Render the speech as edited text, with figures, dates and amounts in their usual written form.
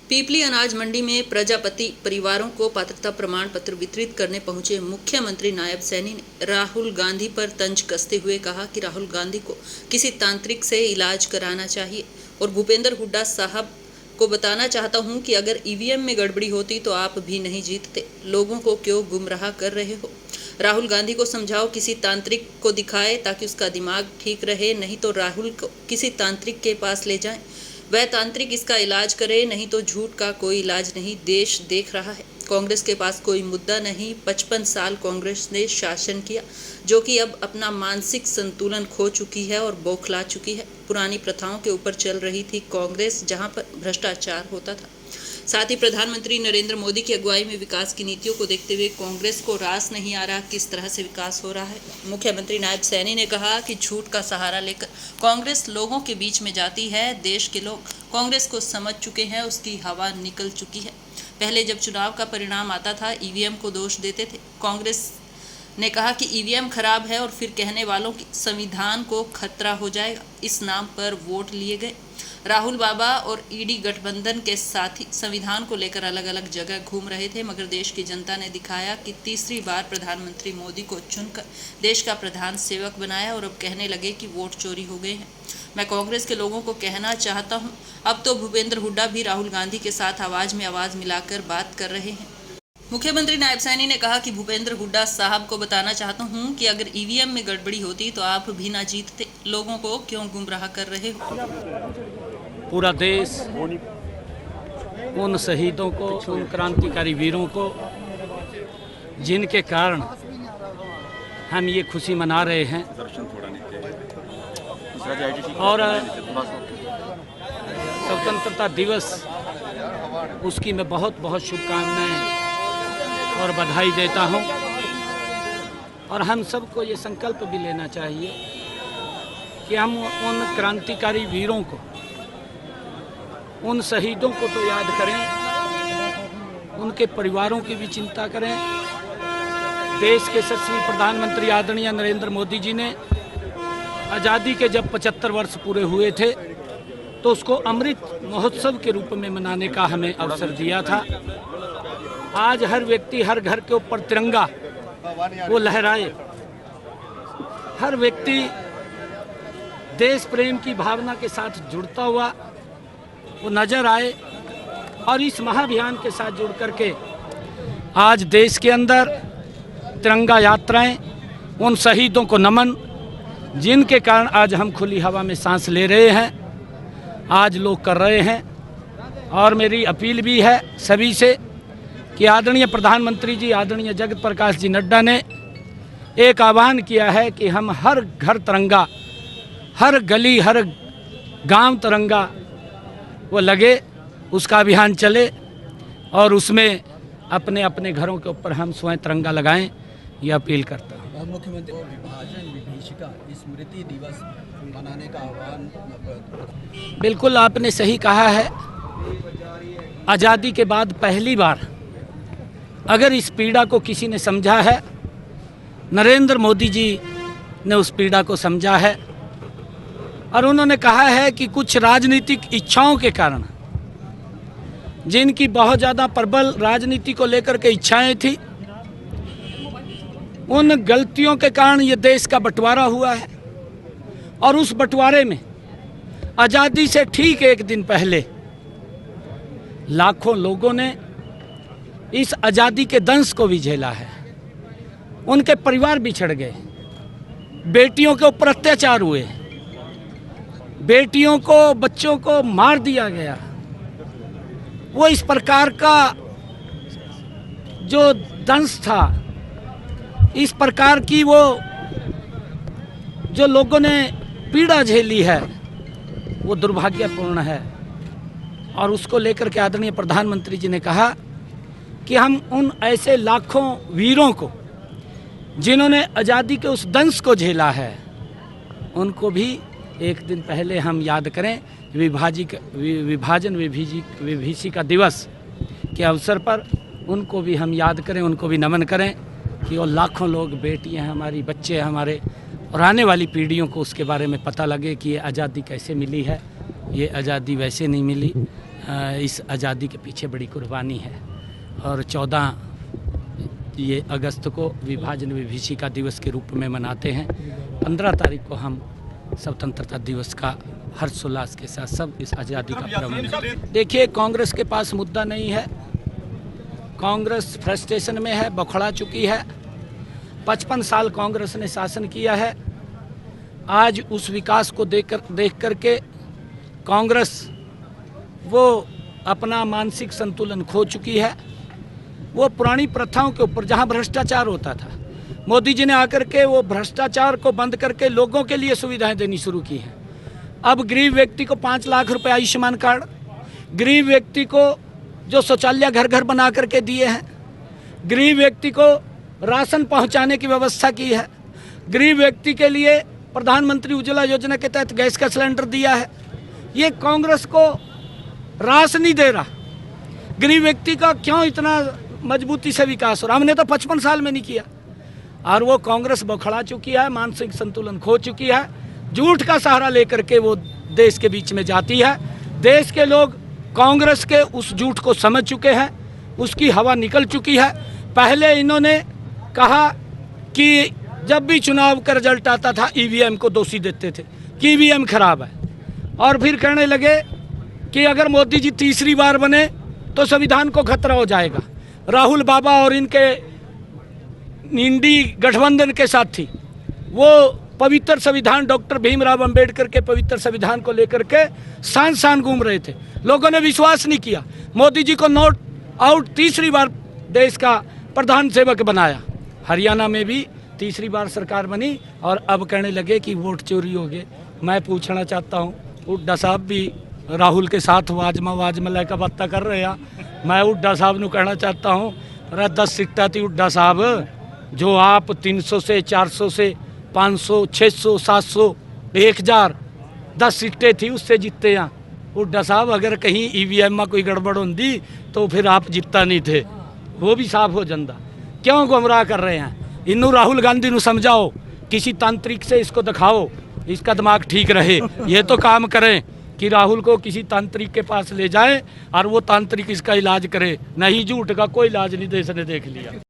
पीपली अनाज मंडी में प्रजापति परिवारों को पात्रता प्रमाण पत्र वितरित करने पहुंचे मुख्यमंत्री नायब सैनी ने राहुल गांधी पर तंज कसते हुए कहा कि राहुल गांधी को किसी तांत्रिक से इलाज कराना चाहिए और भूपेंद्र हुड्डा साहब को बताना चाहता हूं कि अगर ईवीएम में गड़बड़ी होती तो आप भी नहीं जीतते। लोगों को क्यों गुमराह कर रहे हो? राहुल गांधी को समझाओ, किसी तांत्रिक को दिखाए ताकि उसका दिमाग ठीक रहे, नहीं तो राहुल को किसी तांत्रिक के पास ले जाएं, वह तांत्रिक इसका इलाज करे, नहीं तो झूठ का कोई इलाज नहीं। देश देख रहा है, कांग्रेस के पास कोई मुद्दा नहीं। 55 साल कांग्रेस ने शासन किया, जो कि अब अपना मानसिक संतुलन खो चुकी है और बौखला चुकी है। पुरानी प्रथाओं के ऊपर चल रही थी कांग्रेस, जहां पर भ्रष्टाचार होता था। साथ ही प्रधानमंत्री नरेंद्र मोदी की अगुवाई में विकास की नीतियों को देखते हुए कांग्रेस को रास नहीं आ रहा किस तरह से विकास हो रहा है। मुख्यमंत्री नायब सैनी ने कहा कि झूठ का सहारा लेकर कांग्रेस लोगों के बीच में जाती है। देश के लोग कांग्रेस को समझ चुके हैं, उसकी हवा निकल चुकी है। पहले जब चुनाव का परिणाम आता था, ईवीएम को दोष देते थे। कांग्रेस ने कहा कि ईवीएम खराब है और फिर कहने वालों की संविधान को खतरा हो जाएगा। इस नाम पर वोट लिए गए। राहुल बाबा और ईडी गठबंधन के साथी संविधान को लेकर अलग अलग जगह घूम रहे थे, मगर देश की जनता ने दिखाया कि तीसरी बार प्रधानमंत्री मोदी को चुनकर देश का प्रधान सेवक बनाया और अब कहने लगे कि वोट चोरी हो गए हैं। मैं कांग्रेस के लोगों को कहना चाहता हूं, अब तो भूपेंद्र हुड्डा भी राहुल गांधी के साथ आवाज में आवाज मिलाकर बात कर रहे हैं। मुख्यमंत्री नायब सैनी ने कहा कि भूपेंद्र हुड्डा साहब को बताना चाहता हूं कि अगर ईवीएम में गड़बड़ी होती तो आप भी ना जीतते। लोगों को क्यों गुमराह कर रहे हो? पूरा देश उन शहीदों को, उन क्रांतिकारी वीरों को, जिनके कारण हम ये खुशी मना रहे हैं, और स्वतंत्रता दिवस उसकी मैं बहुत बहुत शुभकामनाएं और बधाई देता हूं। और हम सबको ये संकल्प भी लेना चाहिए कि हम उन क्रांतिकारी वीरों को, उन शहीदों को तो याद करें, उनके परिवारों की भी चिंता करें। देश के यशस्वी प्रधानमंत्री आदरणीय नरेंद्र मोदी जी ने आज़ादी के जब 75 वर्ष पूरे हुए थे तो उसको अमृत महोत्सव के रूप में मनाने का हमें अवसर दिया था। आज हर व्यक्ति, हर घर के ऊपर तिरंगा वो लहराए, हर व्यक्ति देश प्रेम की भावना के साथ जुड़ता हुआ वो नजर आए। और इस महाअभियान के साथ जुड़ करके आज देश के अंदर तिरंगा यात्राएं, उन शहीदों को नमन, जिनके कारण आज हम खुली हवा में सांस ले रहे हैं, आज लोग कर रहे हैं। और मेरी अपील भी है सभी से कि आदरणीय प्रधानमंत्री जी, आदरणीय जगत प्रकाश जी नड्डा ने एक आह्वान किया है कि हम हर घर तिरंगा, हर गली, हर गांव तिरंगा वो लगे, उसका अभियान चले और उसमें अपने अपने घरों के ऊपर हम स्वयं तिरंगा लगाएं, ये अपील करता हूँ। मुख्यमंत्री विभाजन विभीषिका स्मृति दिवस मनाने का आह्वान। बिल्कुल आपने सही कहा है। आज़ादी के बाद पहली बार अगर इस पीड़ा को किसी ने समझा है, नरेंद्र मोदी जी ने उस पीड़ा को समझा है। और उन्होंने कहा है कि कुछ राजनीतिक इच्छाओं के कारण, जिनकी बहुत ज़्यादा प्रबल राजनीति को लेकर के इच्छाएं थी, उन गलतियों के कारण ये देश का बंटवारा हुआ है। और उस बंटवारे में आज़ादी से ठीक एक दिन पहले लाखों लोगों ने इस आज़ादी के दंश को भी झेला है। उनके परिवार बिछड़ गए, बेटियों के ऊपर अत्याचार हुए, बेटियों को, बच्चों को मार दिया गया। वो इस प्रकार का जो दंश था, इस प्रकार की वो जो लोगों ने पीड़ा झेली है, वो दुर्भाग्यपूर्ण है। और उसको लेकर के आदरणीय प्रधानमंत्री जी ने कहा कि हम उन ऐसे लाखों वीरों को, जिन्होंने आज़ादी के उस दंश को झेला है, उनको भी एक दिन पहले हम याद करें। विभाजन विभीषिका दिवस के अवसर पर उनको भी हम याद करें, उनको भी नमन करें कि वो लाखों लोग, बेटियां हमारी, बच्चे हमारे, और आने वाली पीढ़ियों को उसके बारे में पता लगे कि ये आज़ादी कैसे मिली है। ये आज़ादी वैसे नहीं मिली, इस आज़ादी के पीछे बड़ी कुर्बानी है। और 14 ये अगस्त को विभाजन विभीषिका दिवस के रूप में मनाते हैं। 15 तारीख को हम स्वतंत्रता दिवस का हर्षोल्लास के साथ सब इस आज़ादी का पर्व मनाते। देखिए, कांग्रेस के पास मुद्दा नहीं है। कांग्रेस फ्रस्ट्रेशन में है, बौखला चुकी है। 55 साल कांग्रेस ने शासन किया है। आज उस विकास को देख करके कांग्रेस वो अपना मानसिक संतुलन खो चुकी है। वो पुरानी प्रथाओं के ऊपर जहां भ्रष्टाचार होता था, मोदी जी ने आकर के वो भ्रष्टाचार को बंद करके लोगों के लिए सुविधाएं देनी शुरू की हैं। अब गरीब व्यक्ति को 5 लाख रुपए आयुष्मान कार्ड, गरीब व्यक्ति को जो शौचालय घर घर बना करके दिए हैं, गरीब व्यक्ति को राशन पहुंचाने की व्यवस्था की है, गरीब व्यक्ति के लिए प्रधानमंत्री उज्ज्वला योजना के तहत गैस का सिलेंडर दिया है। ये कांग्रेस को रास नहीं दे रहा। गरीब व्यक्ति का क्यों इतना मजबूती से विकास हो रहा? हमने तो 55 साल में नहीं किया। और वो कांग्रेस बौखला चुकी है, मानसिक संतुलन खो चुकी है। झूठ का सहारा लेकर के वो देश के बीच में जाती है। देश के लोग कांग्रेस के उस झूठ को समझ चुके हैं, उसकी हवा निकल चुकी है। पहले इन्होंने कहा कि जब भी चुनाव का रिजल्ट आता था ईवीएम को दोषी देते थे कि ईवीएम खराब है, और फिर कहने लगे कि अगर मोदी जी तीसरी बार बने तो संविधान को खतरा हो जाएगा। राहुल बाबा और इनके इंडी गठबंधन के साथ थी, वो पवित्र संविधान डॉक्टर भीमराव अंबेडकर के पवित्र संविधान को लेकर के शान शान घूम रहे थे। लोगों ने विश्वास नहीं किया। मोदी जी को नॉट आउट तीसरी बार देश का प्रधान सेवक बनाया। हरियाणा में भी तीसरी बार सरकार बनी और अब कहने लगे कि वोट चोरी हो गए। मैं पूछना चाहता हूँ, हुड्डा साहब भी राहुल के साथ वाजमा लेकर बातें कर रहे हैं। मैं हुड्डा साहब को कहना चाहता हूँ, अरे 10 सीटें थी हुड्डा साहब, जो आप 300 से 400 से 500 600 700 1000 10 सीटें थी उससे जीतते हैं। हुड्डा साहब, अगर कहीं ईवीएम में कोई गड़बड़ होती तो फिर आप जीतता नहीं थे, वो भी साफ हो जाता। क्यों गुमराह कर रहे हैं? इन्नू राहुल गांधी को समझाओ, किसी तांत्रिक से इसको दिखाओ, इसका दिमाग ठीक रहे। ये तो काम करें कि राहुल को किसी तांत्रिक के पास ले जाएं और वो तांत्रिक इसका इलाज करे। नहीं, झूठ का कोई इलाज नहीं देश ने देख लिया।